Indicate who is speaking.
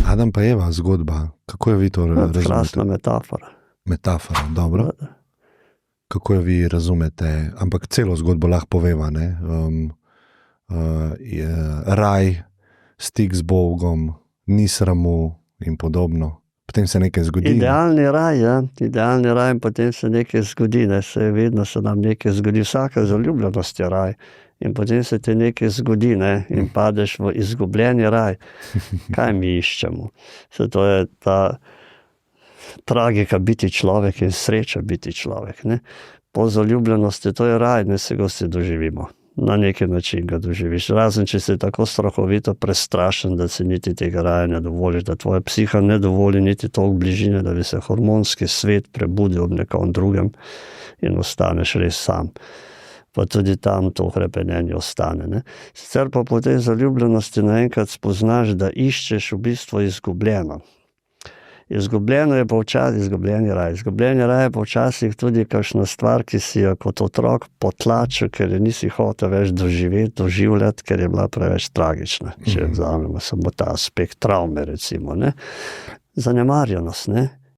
Speaker 1: Adam pa Eva zgodba, kako jo vi to razumete?
Speaker 2: Krasna metafora.
Speaker 1: Metafora, dobro. Kako jo vi razumete? Ampak celo zgodbo lahko poveva, ne? Raj, stik z Bogom, ni sramu in podobno. Potem se nekaj zgodi.
Speaker 2: Idealni raj, ja. Idealni raj in potem se nekaj zgodi, ne. Vedno se nam nekaj zgodi. Vsaka zaljubljenost je raj. In potem se ti nekaj zgodi, ne. In padeš v izgubljeni raj. Kaj mi iščemo? To je ta tragika biti človek in sreča biti človek, ne. Po zaljubljenosti, to je raj, ne, se ga vsi doživimo. Na neki način ga doživiš. Razen, če si tako strahovito prestrašen, da si niti tega raja ne dovoliš, da tvoja psiha ne dovoli niti toliko bližine, da bi se hormonski svet prebudil ob nekom drugem in ostaneš res sam. Pa tudi tam to hrepenenje ostane, ne. Sicer pa po tej zaljubljenosti naenkrat spoznaš, da iščeš v bistvu izgubljeno. Izgubljeni raj je pa včasih tudi kakšna stvar, ki si jo kot otrok potlačil, ker je nisi hotel več doživeti, doživljati, ker je bila preveč tragična. Če vzamemo samo ta aspekt travme, recimo, ne. Zanemarjenost, ne.